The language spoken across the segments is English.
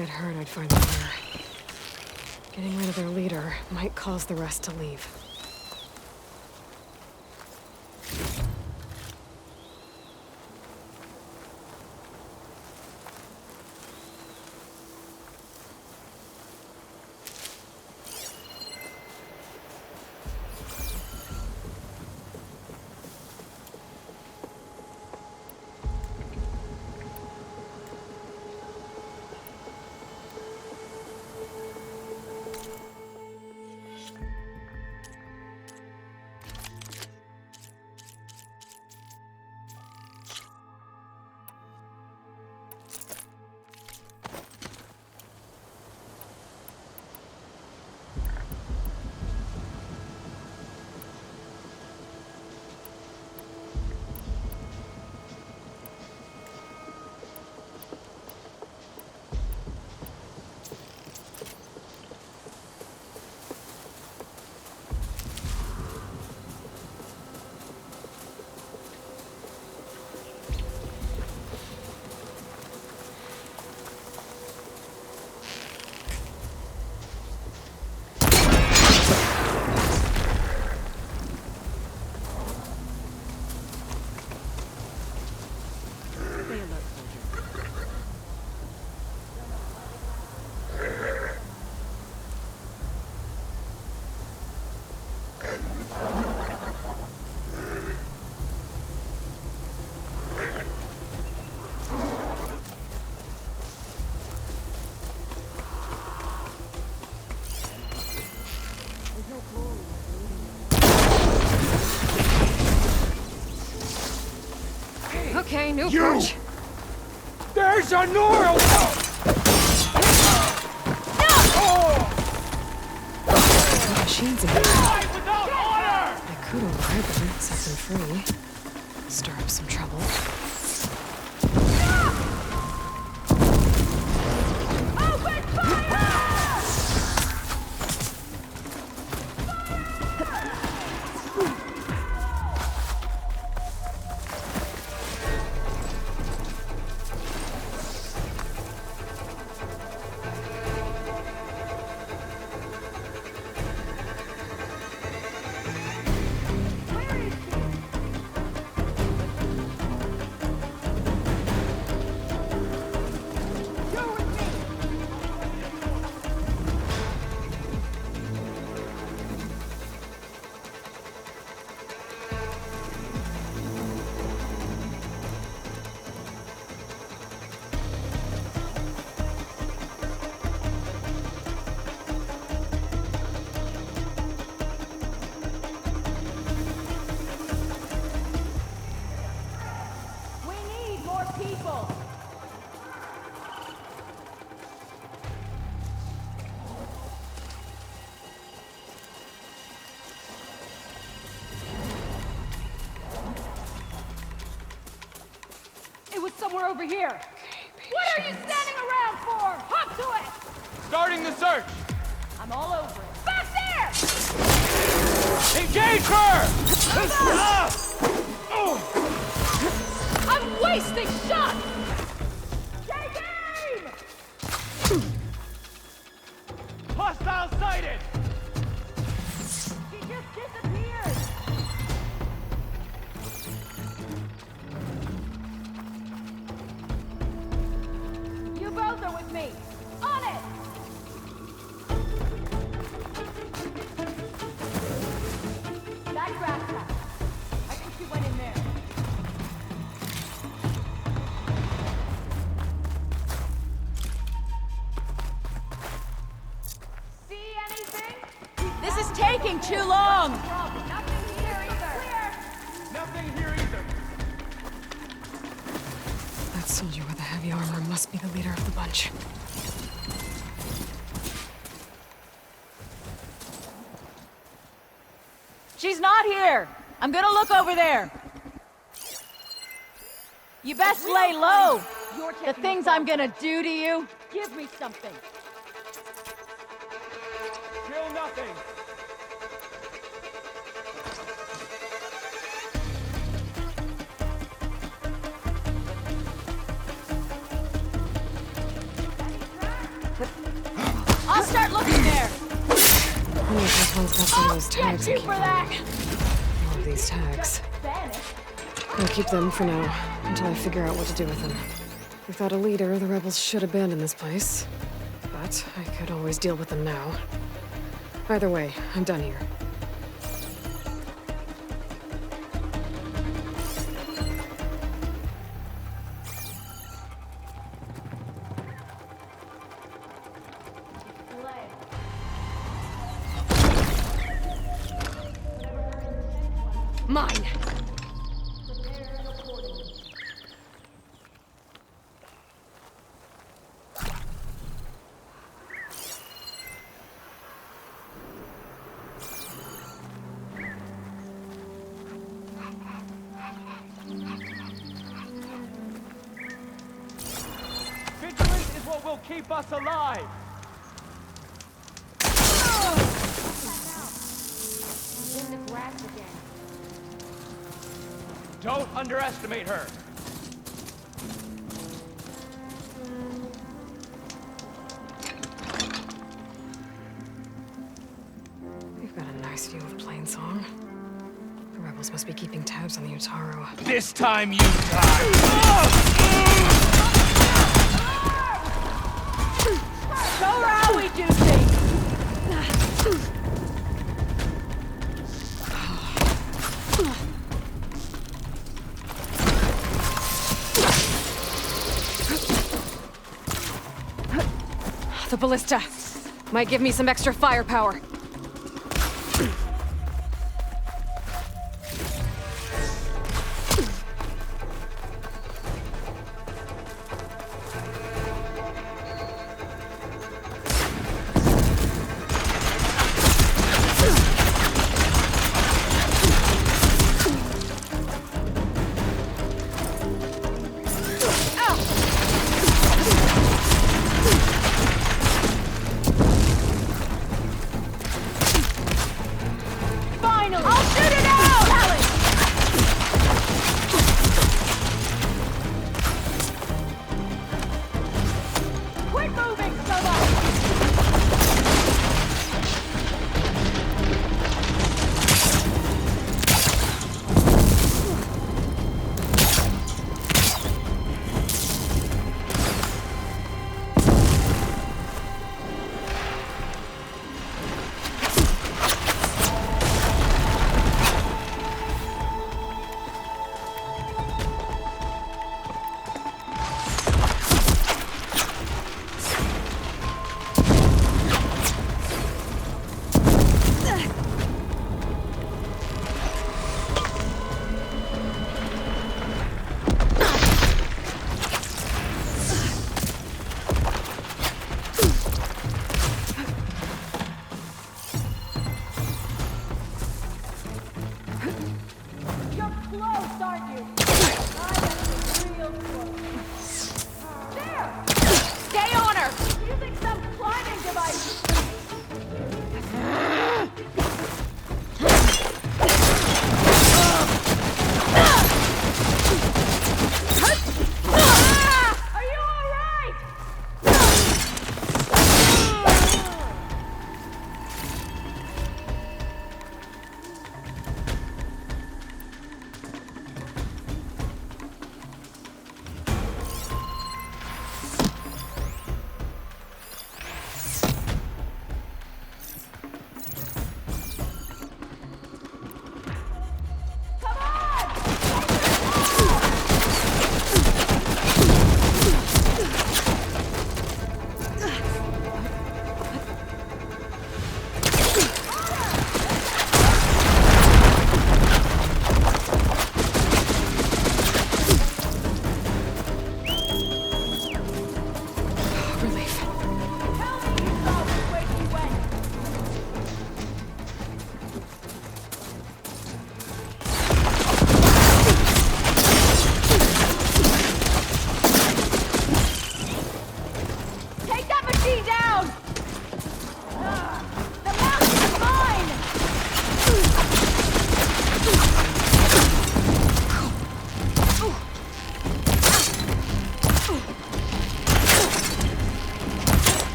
I'd heard I'd find them here. Getting rid of their leader might cause the rest to leave. Okay, new approach. There's a Nora! Machines in here. Without order! I could override them, set them free. Stir up some trouble. Open fire! Somewhere over here. What are you standing around for? Hop to it! Starting the search! I'm all over it. Back there! Engage her! I'm wasting shots! Take aim! Hostile sighted! She just disappeared! You both are with me! On it! That grass patch. I think she went in there. See anything? This is taking too long! Nothing here either. Nothing here either. That soldier with the heavy armor must be the leader of the bunch. She's not here! I'm gonna look over there! You best lay low! The things I'm gonna do to you! Give me something! Kill nothing. Anton's got some of those tags I you keep for that! finding. All of these tags. I'll keep them for now, until I figure out what to do with them. Without a leader, the rebels should abandon this place. But I could always deal with them now. Either way, I'm done here. Mine! Vigilance is what will keep us alive! In the grass again. Don't underestimate her! We've got a nice view of Plainsong. The rebels must be keeping tabs on the Utaro. This time you die! So how we do things! The ballista might give me some extra firepower.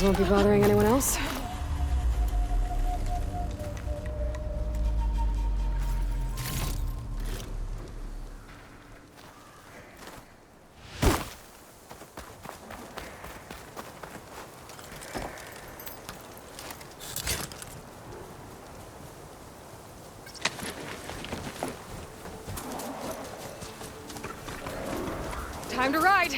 Those won't be bothering anyone else? Time to ride!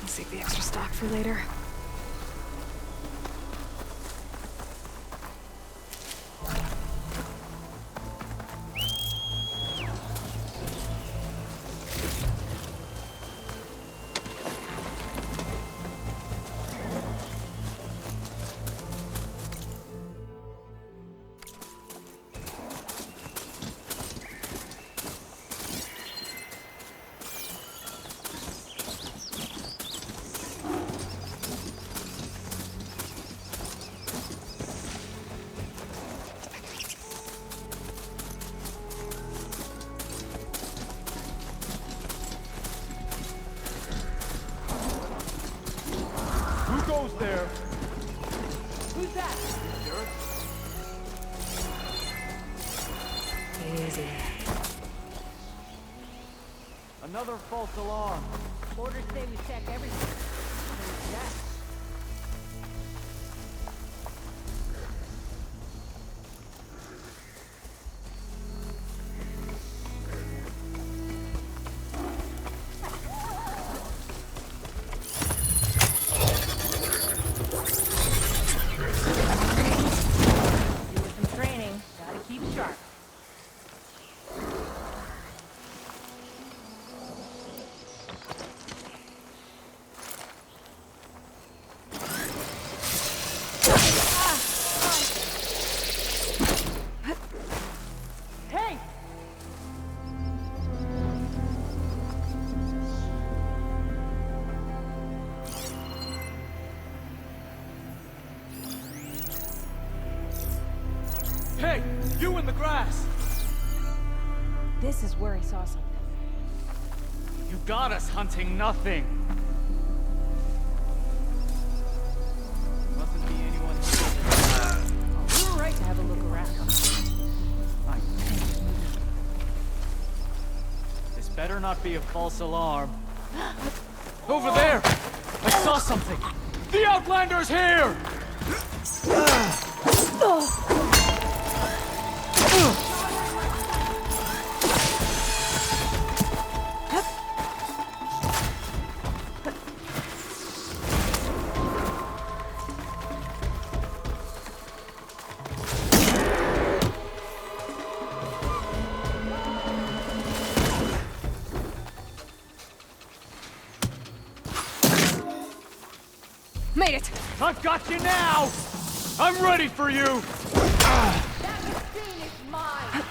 Save the extra stock for later. Who goes there? Who's that? Easy. Another false alarm. Orders say we check everything. Who's that? Hey, you in the grass! This is where he saw something. You got us hunting nothing. Mustn't be anyone here. We were right to have a look around. This better not be a false alarm. Over there! I saw something! The Outlander's here! Made it! I've got you now! I'm ready for you! That machine is mine!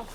go!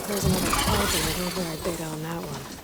There's another charge in the override data on that one.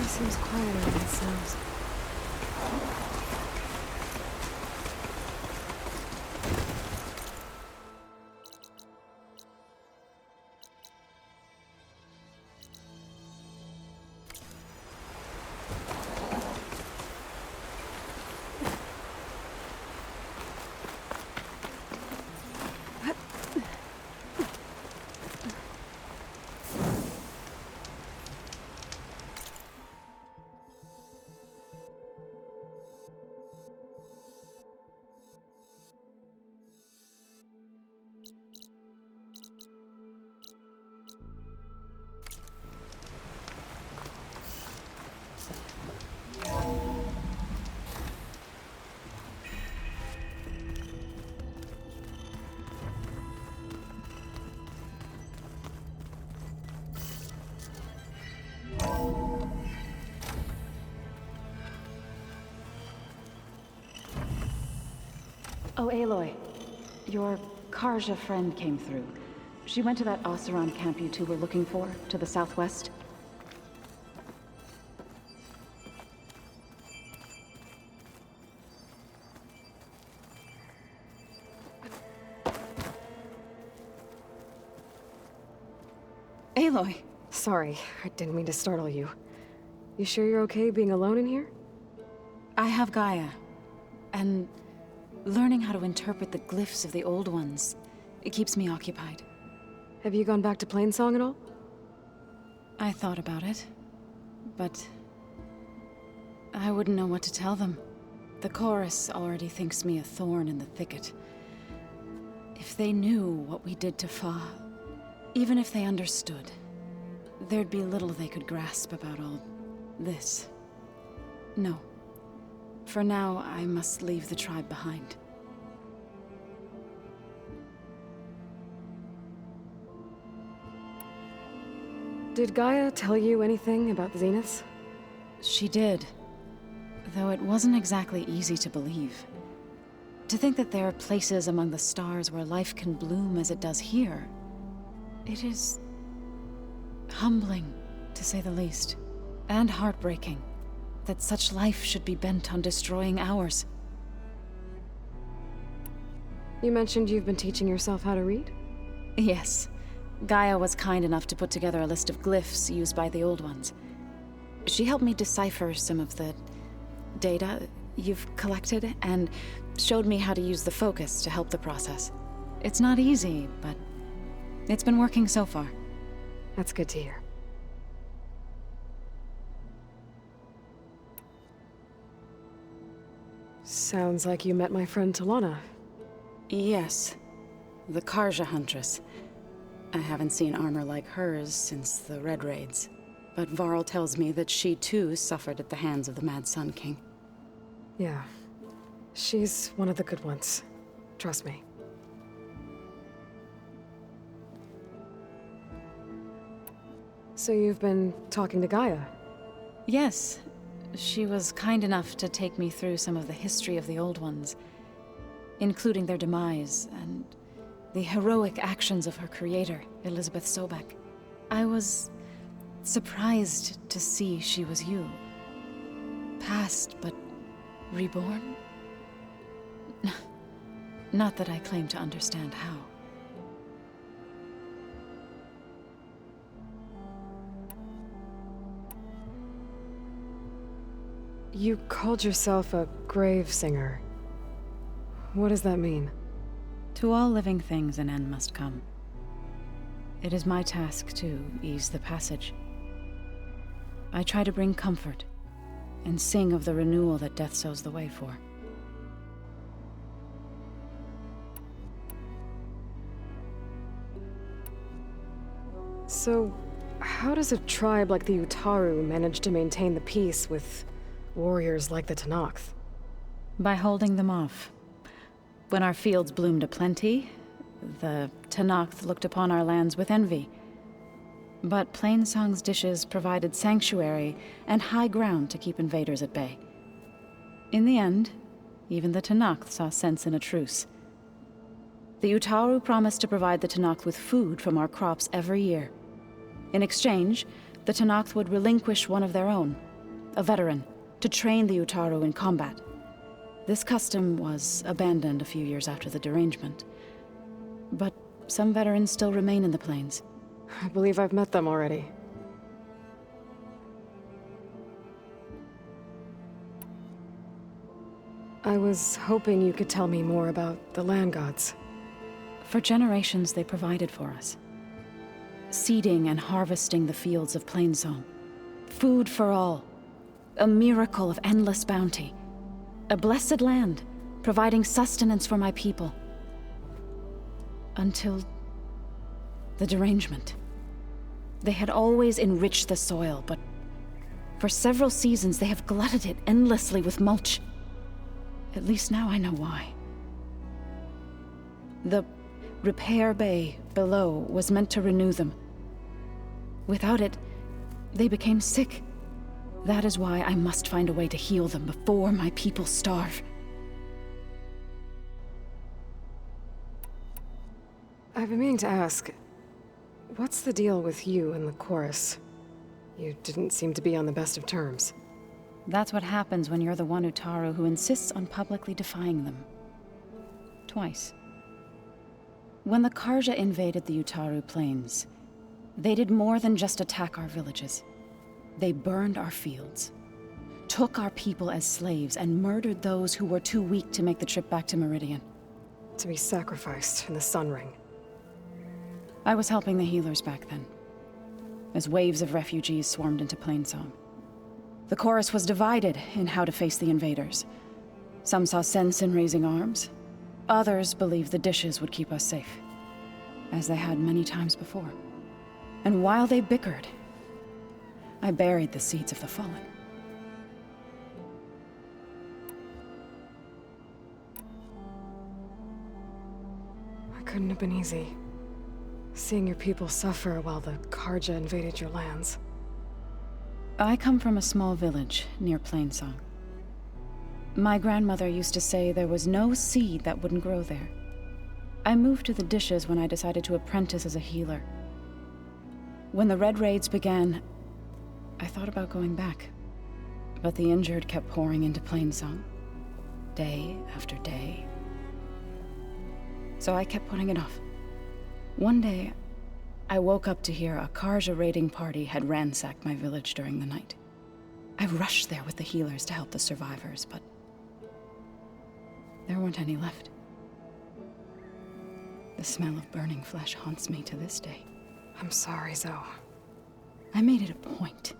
Seems quieter than it sounds. Oh, Aloy. Your Karja friend came through. She went to that Oseram camp you two were looking for, to the southwest. Aloy! Sorry, I didn't mean to startle you. You sure you're okay being alone in here? I have Gaia. And learning how to interpret the glyphs of the old ones, it keeps me occupied. Have you gone back to Plainsong at all? I thought about it, but I wouldn't know what to tell them. The chorus already thinks me a thorn in the thicket. If they knew what we did to Fa, even if they understood, there'd be little they could grasp about all this. No. For now, I must leave the tribe behind. Did Gaia tell you anything about the Zeniths? She did. Though it wasn't exactly easy to believe. To think that there are places among the stars where life can bloom as it does here. It is humbling, to say the least. And heartbreaking that such life should be bent on destroying ours. You mentioned you've been teaching yourself how to read? Yes. Gaia was kind enough to put together a list of glyphs used by the Old Ones. She helped me decipher some of the data you've collected, and showed me how to use the focus to help the process. It's not easy, but it's been working so far. That's good to hear. Sounds like you met my friend Talana. Yes. The Karja Huntress. I haven't seen armor like hers since the Red Raids. But Varl tells me that she too suffered at the hands of the Mad Sun King. Yeah. She's one of the good ones. Trust me. So you've been talking to Gaia? Yes. She was kind enough to take me through some of the history of the Old Ones, including their demise and the heroic actions of her creator, Elizabeth Sobek. I was surprised to see she was you. Past, but reborn? Not that I claim to understand how. You called yourself a grave singer. What does that mean? To all living things an end must come. It is my task to ease the passage. I try to bring comfort, and sing of the renewal that death sows the way for. So, how does a tribe like the Utaru manage to maintain the peace with warriors like the Tenakth? By holding them off. When our fields bloomed aplenty, the Tenakth looked upon our lands with envy. But Plainsong's dishes provided sanctuary and high ground to keep invaders at bay. In the end, even the Tenakth saw sense in a truce. The Utaru promised to provide the Tenakth with food from our crops every year. In exchange, the Tenakth would relinquish one of their own, a veteran, to train the Utaru in combat. This custom was abandoned a few years after the derangement. But some veterans still remain in the plains. I believe I've met them already. I was hoping you could tell me more about the land gods. For generations, they provided for us. Seeding and harvesting the fields of Plainsong. Food for all. A miracle of endless bounty. A blessed land, providing sustenance for my people. Until the derangement. They had always enriched the soil, but for several seasons they have glutted it endlessly with mulch. At least now I know why. The repair bay below was meant to renew them. Without it, they became sick. That is why I must find a way to heal them before my people starve. I've been meaning to ask, what's the deal with you and the chorus? You didn't seem to be on the best of terms. That's what happens when you're the one Utaru who insists on publicly defying them. Twice. When the Karja invaded the Utaru plains, they did more than just attack our villages. They burned our fields, took our people as slaves, and murdered those who were too weak to make the trip back to Meridian. To be sacrificed in the Sun Ring. I was helping the healers back then, as waves of refugees swarmed into Plainsong. The chorus was divided in how to face the invaders. Some saw sense in raising arms. Others believed the dishes would keep us safe, as they had many times before. And while they bickered, I buried the seeds of the fallen. It couldn't have been easy. Seeing your people suffer while the Karja invaded your lands. I come from a small village near Plainsong. My grandmother used to say there was no seed that wouldn't grow there. I moved to the dishes when I decided to apprentice as a healer. When the Red Raids began, I thought about going back. But the injured kept pouring into Plainsong, day after day. So I kept putting it off. One day, I woke up to hear a Karja raiding party had ransacked my village during the night. I rushed there with the healers to help the survivors, but there weren't any left. The smell of burning flesh haunts me to this day. I'm sorry, Zoe. I made it a point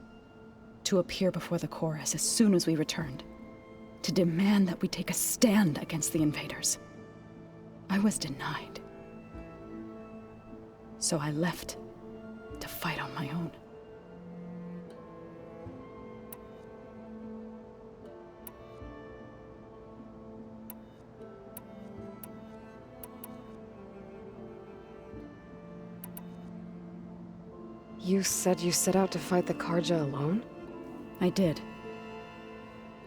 to appear before the chorus as soon as we returned, to demand that we take a stand against the invaders. I was denied. So I left to fight on my own. You said you set out to fight the Karja alone? I did.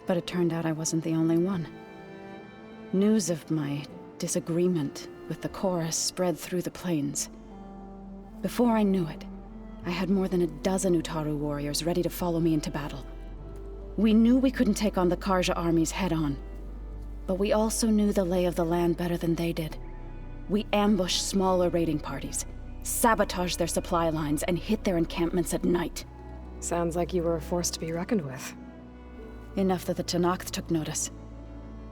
But it turned out I wasn't the only one. News of my disagreement with the chorus spread through the plains. Before I knew it, I had more than a dozen Utaru warriors ready to follow me into battle. We knew we couldn't take on the Karja armies head-on, but we also knew the lay of the land better than they did. We ambushed smaller raiding parties, sabotaged their supply lines, and hit their encampments at night. Sounds like you were a force to be reckoned with. Enough that the Tenakth took notice.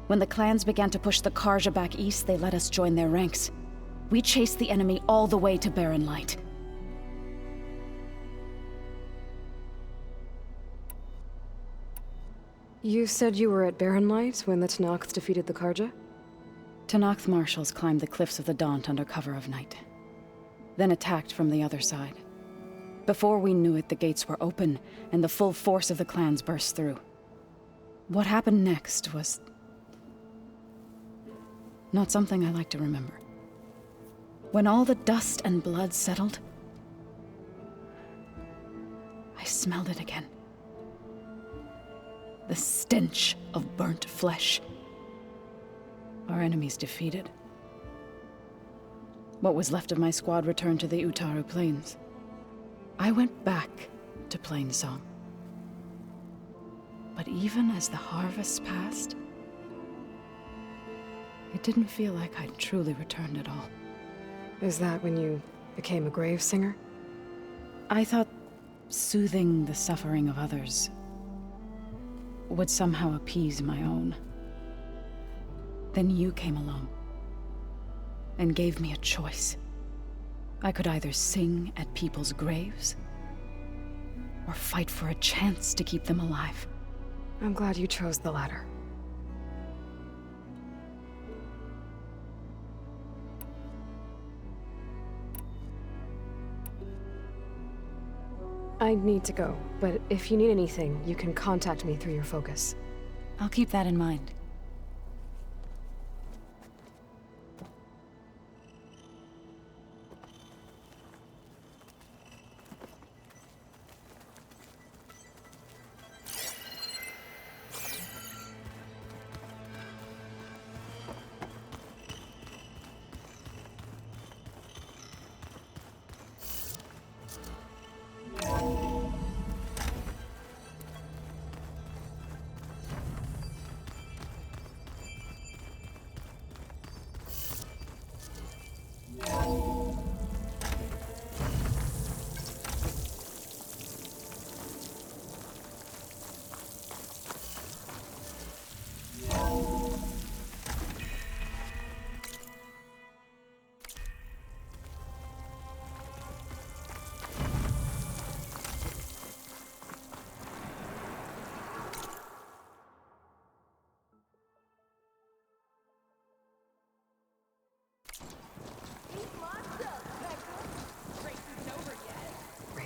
When the clans began to push the Karja back east, they let us join their ranks. We chased the enemy all the way to Barren Light. You said you were at Barren Light when the Tenakth defeated the Karja? Tenakth marshals climbed the cliffs of the Daunt under cover of night, then attacked from the other side. Before we knew it, the gates were open, and the full force of the clans burst through. What happened next was not something I like to remember. When all the dust and blood settled, I smelled it again. The stench of burnt flesh. Our enemies defeated. What was left of my squad returned to the Utaru Plains. I went back to Plainsong. But even as the harvest passed, it didn't feel like I'd truly returned at all. Is that when you became a grave singer? I thought soothing the suffering of others would somehow appease my own. Then you came along and gave me a choice. I could either sing at people's graves or fight for a chance to keep them alive. I'm glad you chose the latter. I need to go, but if you need anything, you can contact me through your focus. I'll keep that in mind.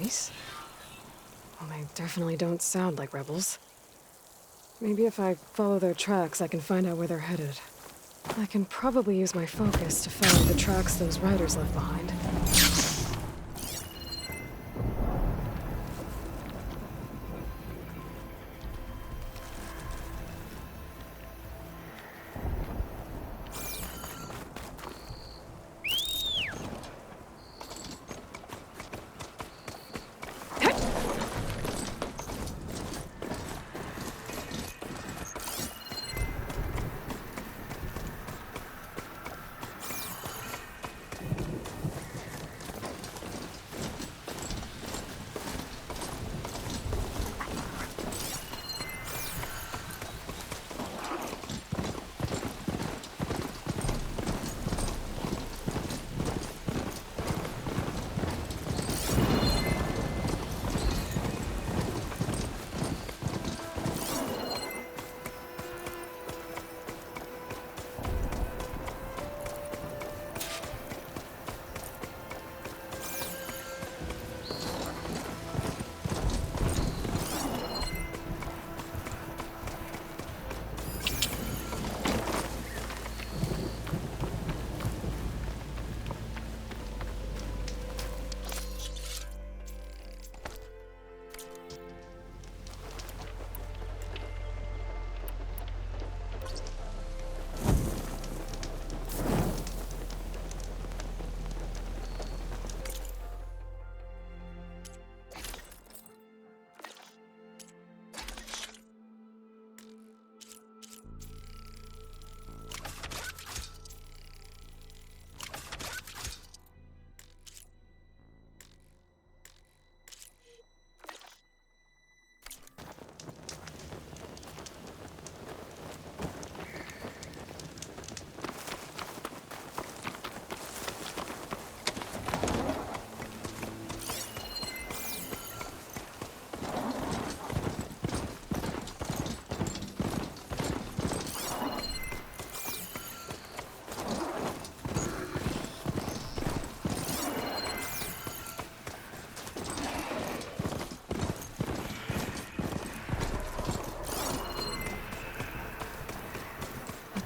Nice. Well, they definitely don't sound like rebels. Maybe if I follow their tracks, I can find out where they're headed. I can probably use my focus to follow the tracks those riders left behind.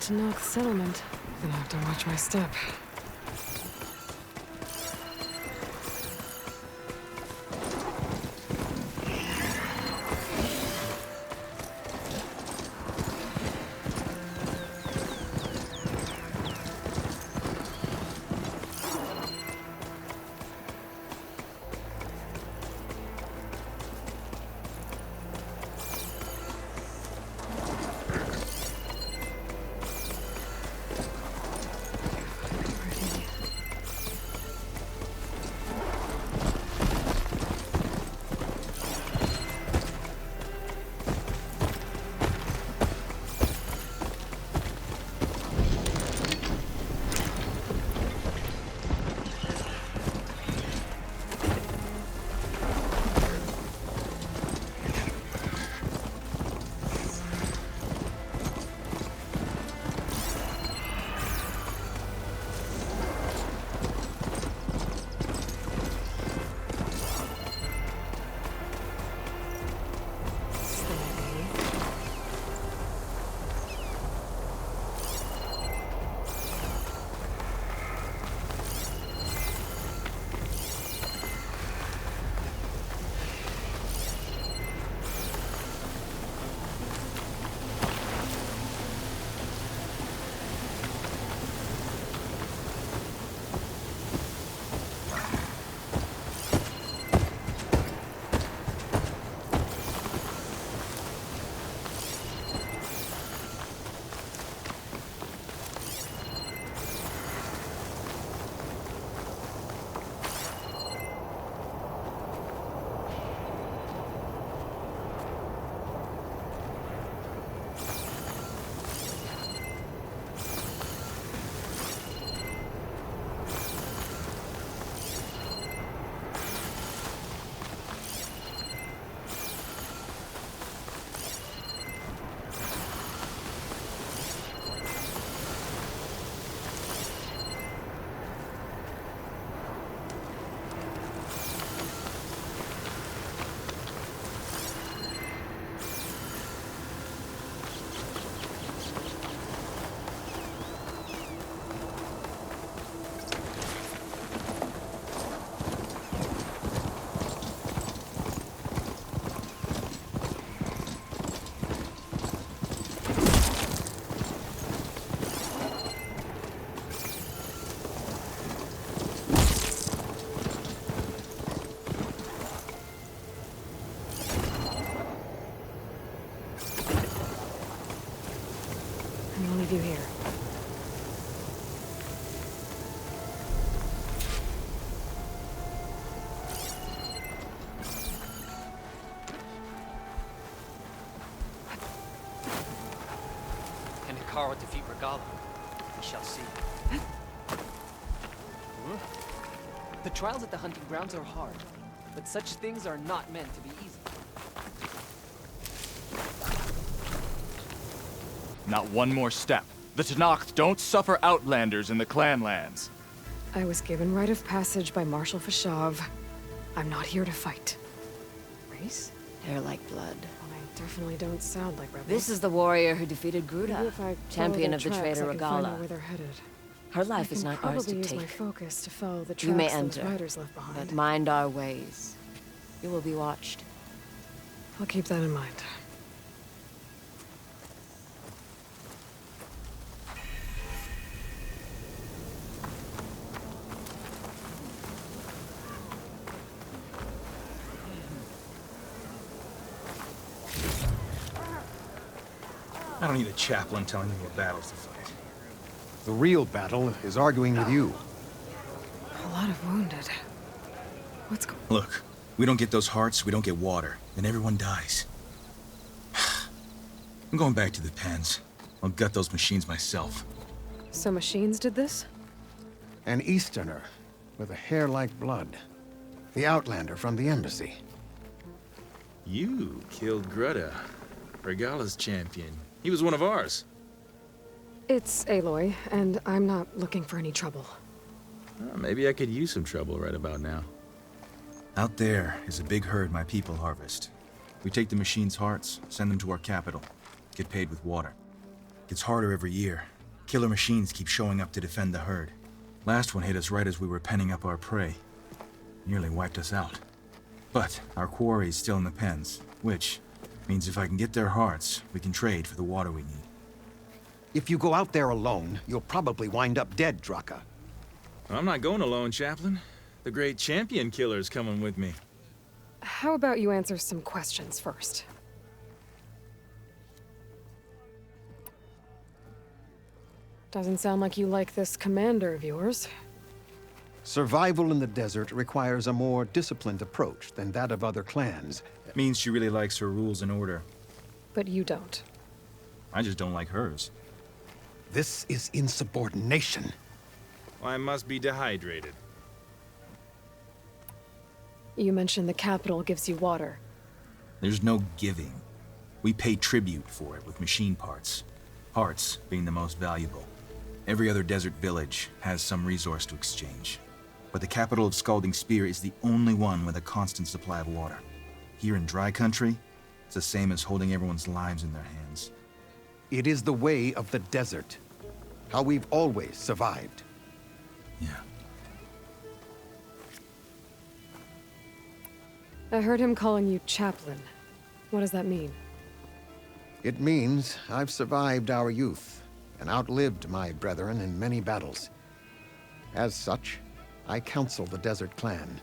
Tenakth settlement. Gonna have to watch my step. Hekarro defeat Regalla. We shall see. The trials at the hunting grounds are hard, but such things are not meant to be easy. Not one more step. The Tenakth don't suffer outlanders in the Clanlands. I was given rite of passage by Marshal Fashav. I'm not here to fight. Race? They're like blood. Well, they definitely don't sound like rebels. This is the warrior who defeated Maybe Gruda, if I champion follow of the their tracks, traitor I can find out Regalla. where they're headed. Her life is not ours to use my take. focus to follow the You may tracks those enter, riders left behind. but mind our ways. You will be watched. I'll keep that in mind. I don't need a chaplain telling me what battles to fight. The real battle is arguing with you. A lot of wounded. What's going Look, we don't get those hearts, we don't get water, then everyone dies. I'm going back to the pens. I'll gut those machines myself. So machines did this? An Easterner with a hair like blood. The Outlander from the embassy. You killed Greta, Regalla's champion. He was one of ours. It's Aloy, and I'm not looking for any trouble. Maybe I could use some trouble right about now. Out there is a big herd my people harvest. We take the machine's hearts, send them to our capital, get paid with water. Gets harder every year. Killer machines keep showing up to defend the herd. Last one hit us right as we were penning up our prey. Nearly wiped us out. But our quarry is still in the pens, which means if I can get their hearts, we can trade for the water we need. If you go out there alone, you'll probably wind up dead, Draka. I'm not going alone, Chaplain. The great champion killer's coming with me. How about you answer some questions first? Doesn't sound like you like this commander of yours. Survival in the desert requires a more disciplined approach than that of other clans. Means she really likes her rules and order. But you don't. I just don't like hers. This is insubordination. I must be dehydrated. You mentioned the capital gives you water. There's no giving. We pay tribute for it with machine parts. Hearts being the most valuable. Every other desert village has some resource to exchange. But the capital of Scalding Spear is the only one with a constant supply of water. Here in dry country, it's the same as holding everyone's lives in their hands. It is the way of the desert. How we've always survived. Yeah. I heard him calling you chaplain. What does that mean? It means I've survived our youth and outlived my brethren in many battles. As such, I counsel the Desert Clan.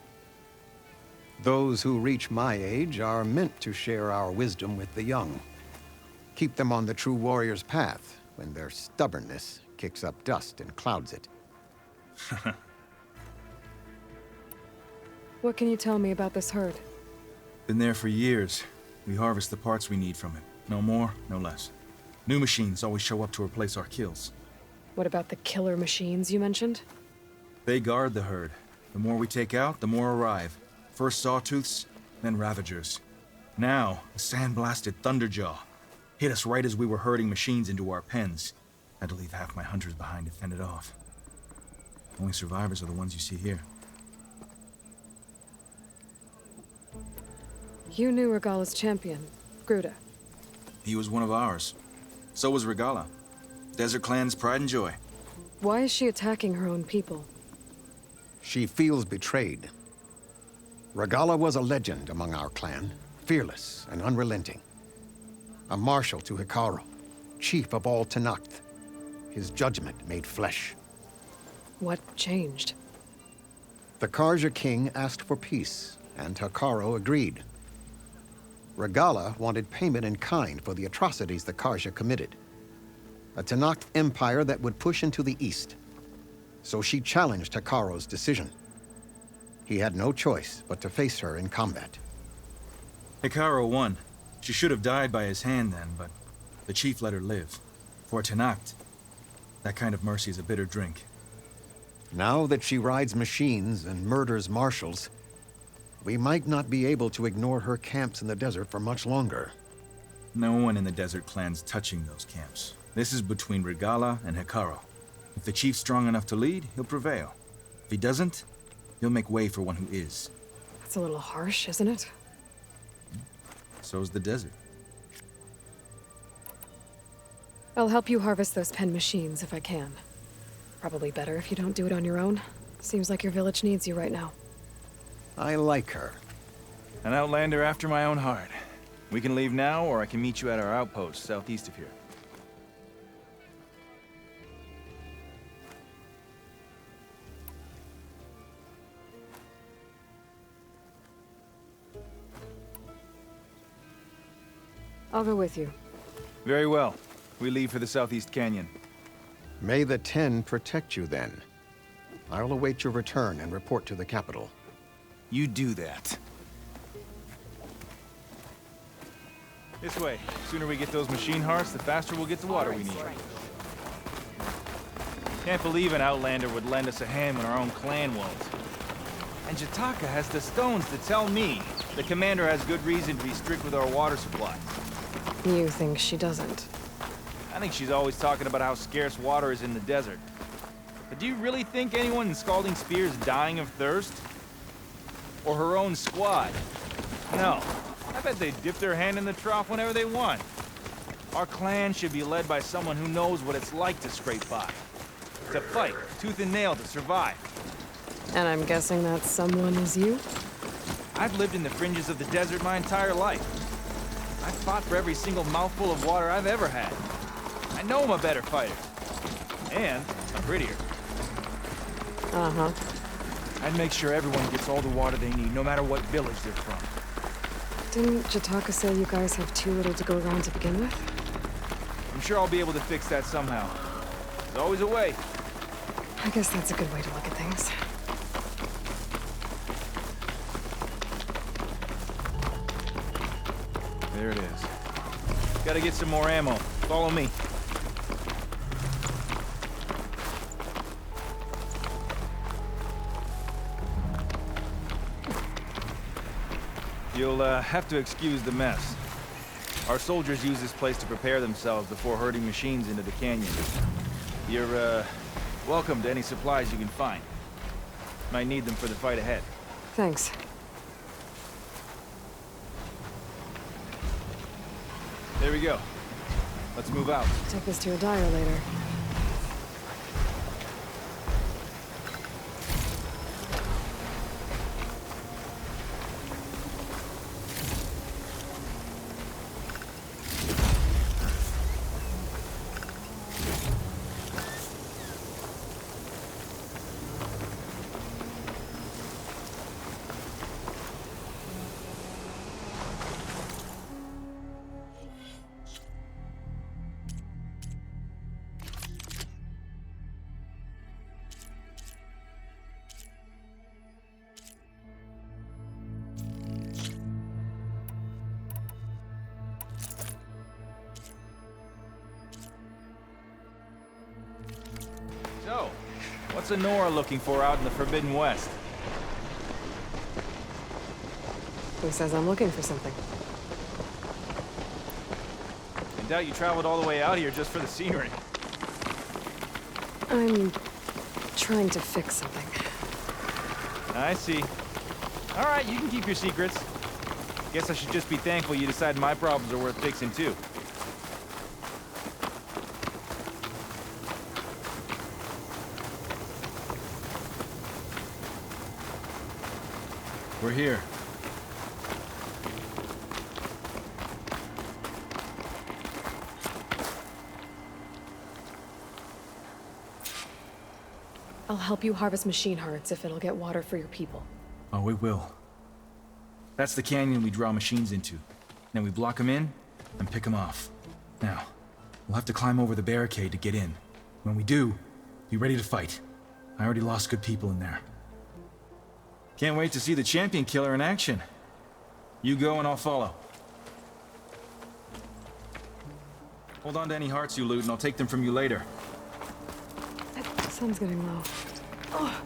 Those who reach my age are meant to share our wisdom with the young. Keep them on the true warrior's path when their stubbornness kicks up dust and clouds it. What can you tell me about this herd? Been there for years. We harvest the parts we need from it. No more, no less. New machines always show up to replace our kills. What about the killer machines you mentioned? They guard the herd. The more we take out, the more arrive. First Sawtooths, then Ravagers. Now, a sand-blasted Thunderjaw. Hit us right as we were herding machines into our pens. Had to leave half my hunters behind to fend it off. Only survivors are the ones you see here. You knew Regalla's champion, Gruda. He was one of ours. So was Regalla. Desert Clan's pride and joy. Why is she attacking her own people? She feels betrayed. Regalla was a legend among our clan, fearless and unrelenting. A marshal to Hekarro, chief of all Tenakth. His judgment made flesh. What changed? The Carja king asked for peace, and Hekarro agreed. Regalla wanted payment in kind for the atrocities the Carja committed. A Tenakth empire that would push into the east. So she challenged Hekarro's decision. He had no choice but to face her in combat. Hekarro won. She should have died by his hand then, but the chief let her live. For Tanacht, that kind of mercy is a bitter drink. Now that she rides machines and murders marshals, we might not be able to ignore her camps in the desert for much longer. No one in the Desert Clan's touching those camps. This is between Regala and Hekarro. If the chief's strong enough to lead, he'll prevail. If he doesn't, he'll make way for one who is. That's a little harsh, isn't it? So's the desert. I'll help you harvest those pen machines if I can. Probably better if you don't do it on your own. Seems like your village needs you right now. I like her. An outlander after my own heart. We can leave now, or I can meet you at our outpost southeast of here. I'll go with you. Very well. We leave for the Southeast Canyon. May the Ten protect you then. I'll await your return and report to the capital. You do that. This way. The sooner we get those machine hearts, the faster we'll get the water we need. Can't believe an outlander would lend us a hand when our own clan won't. And Jataka has the stones to tell me the commander has good reason to be strict with our water supply. You think she doesn't? I think she's always talking about how scarce water is in the desert. But do you really think anyone in Scalding Spear is dying of thirst? Or her own squad? No. I bet they dip their hand in the trough whenever they want. Our clan should be led by someone who knows what it's like to scrape by. To fight, tooth and nail to survive. And I'm guessing that someone is you? I've lived in the fringes of the desert my entire life. I've fought for every single mouthful of water I've ever had. I know I'm a better fighter. And I'm prettier. Uh-huh. I'd make sure everyone gets all the water they need, no matter what village they're from. Didn't Jataka say you guys have too little to go around to begin with? I'm sure I'll be able to fix that somehow. There's always a way. I guess that's a good way to look at things. There it is. Gotta get some more ammo. Follow me. You'll have to excuse the mess. Our soldiers use this place to prepare themselves before herding machines into the canyon. You're, welcome to any supplies you can find. Might need them for the fight ahead. Thanks. There we go. Let's move out. Take this to a dyer later. So, what's Nora looking for out in the Forbidden West? Who says I'm looking for something? I doubt you traveled all the way out here just for the scenery. I'm trying to fix something. I see. All right, you can keep your secrets. Guess I should just be thankful you decided my problems are worth fixing too. We're here. I'll help you harvest machine hearts if it'll get water for your people. Oh, it will. That's the canyon we draw machines into. Then we block them in and pick them off. Now, we'll have to climb over the barricade to get in. When we do, be ready to fight. I already lost good people in there. Can't wait to see the champion killer in action. You go and I'll follow. Hold on to any hearts you loot, and I'll take them from you later. The sun's getting low. Oh.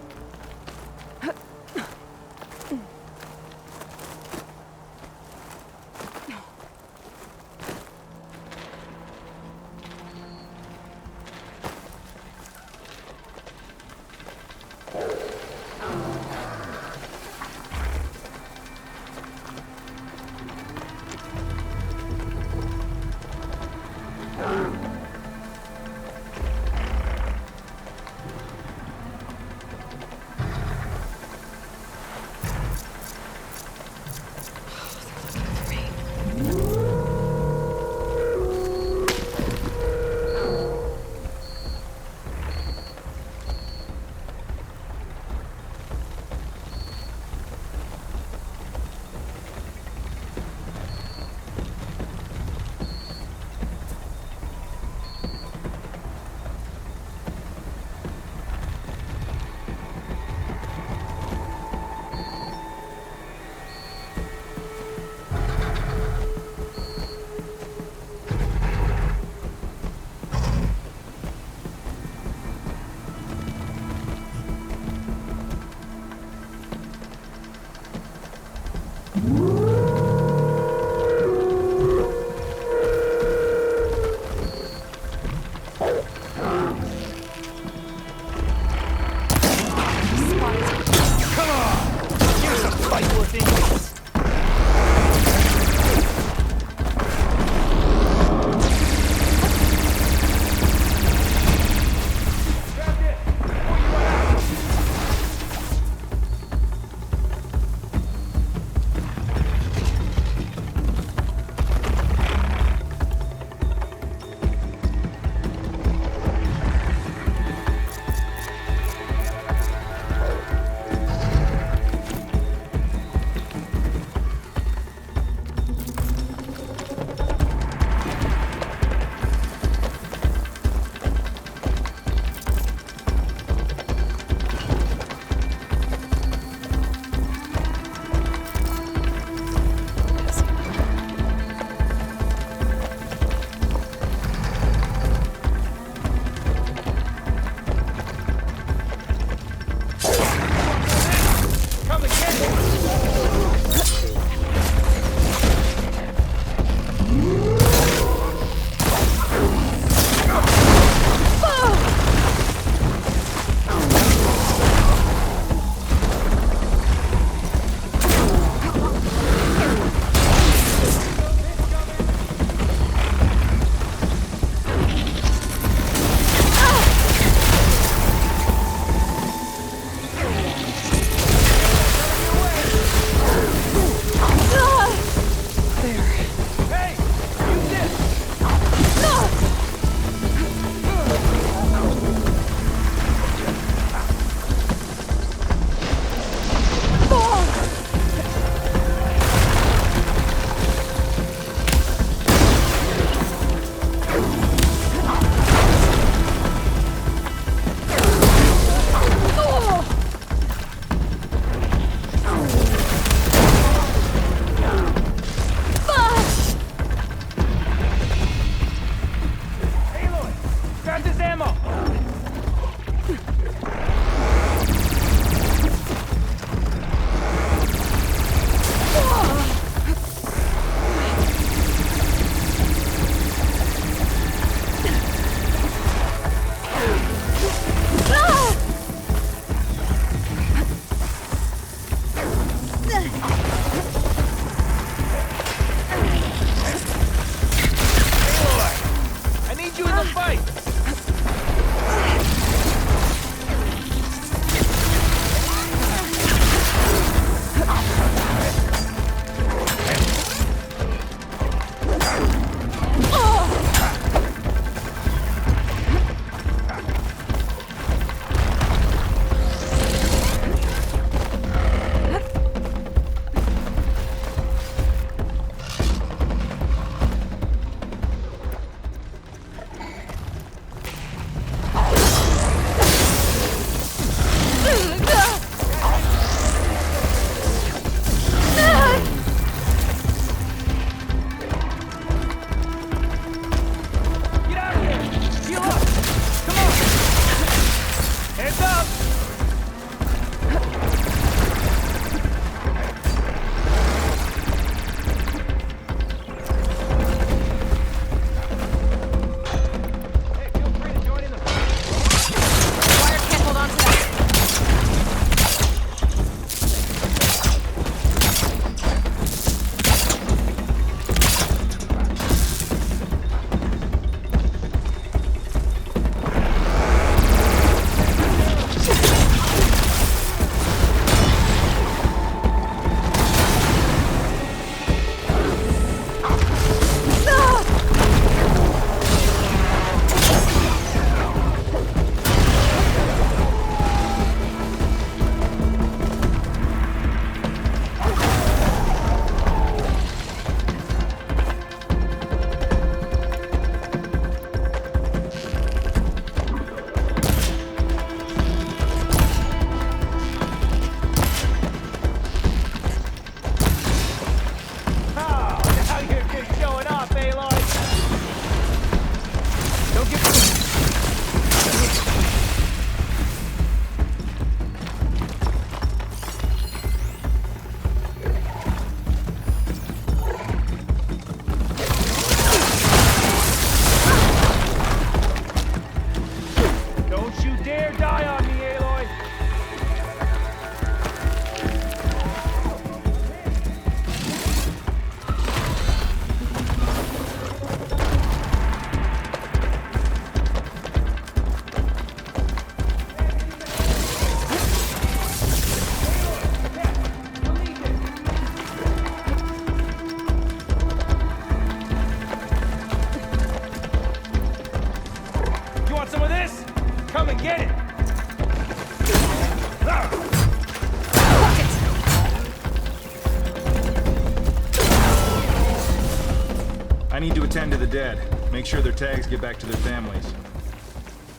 need to attend to the dead. Make sure their tags get back to their families.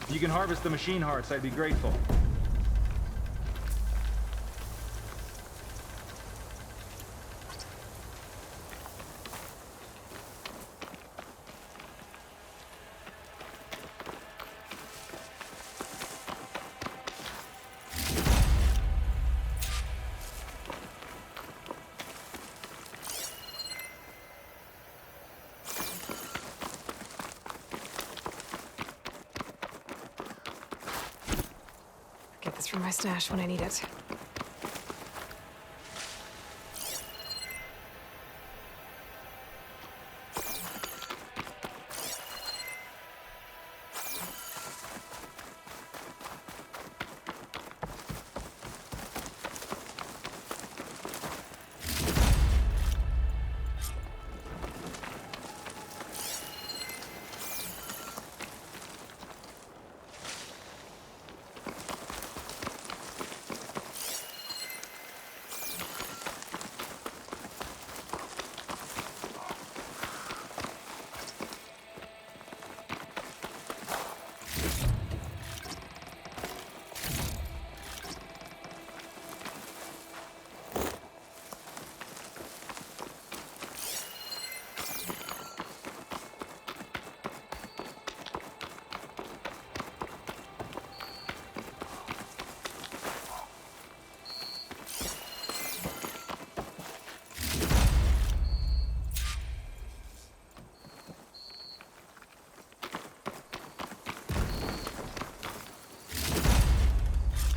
If you can harvest the machine hearts, I'd be grateful. Get this from my stash when I need it.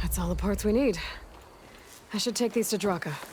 That's all the parts we need. I should take these to Draka.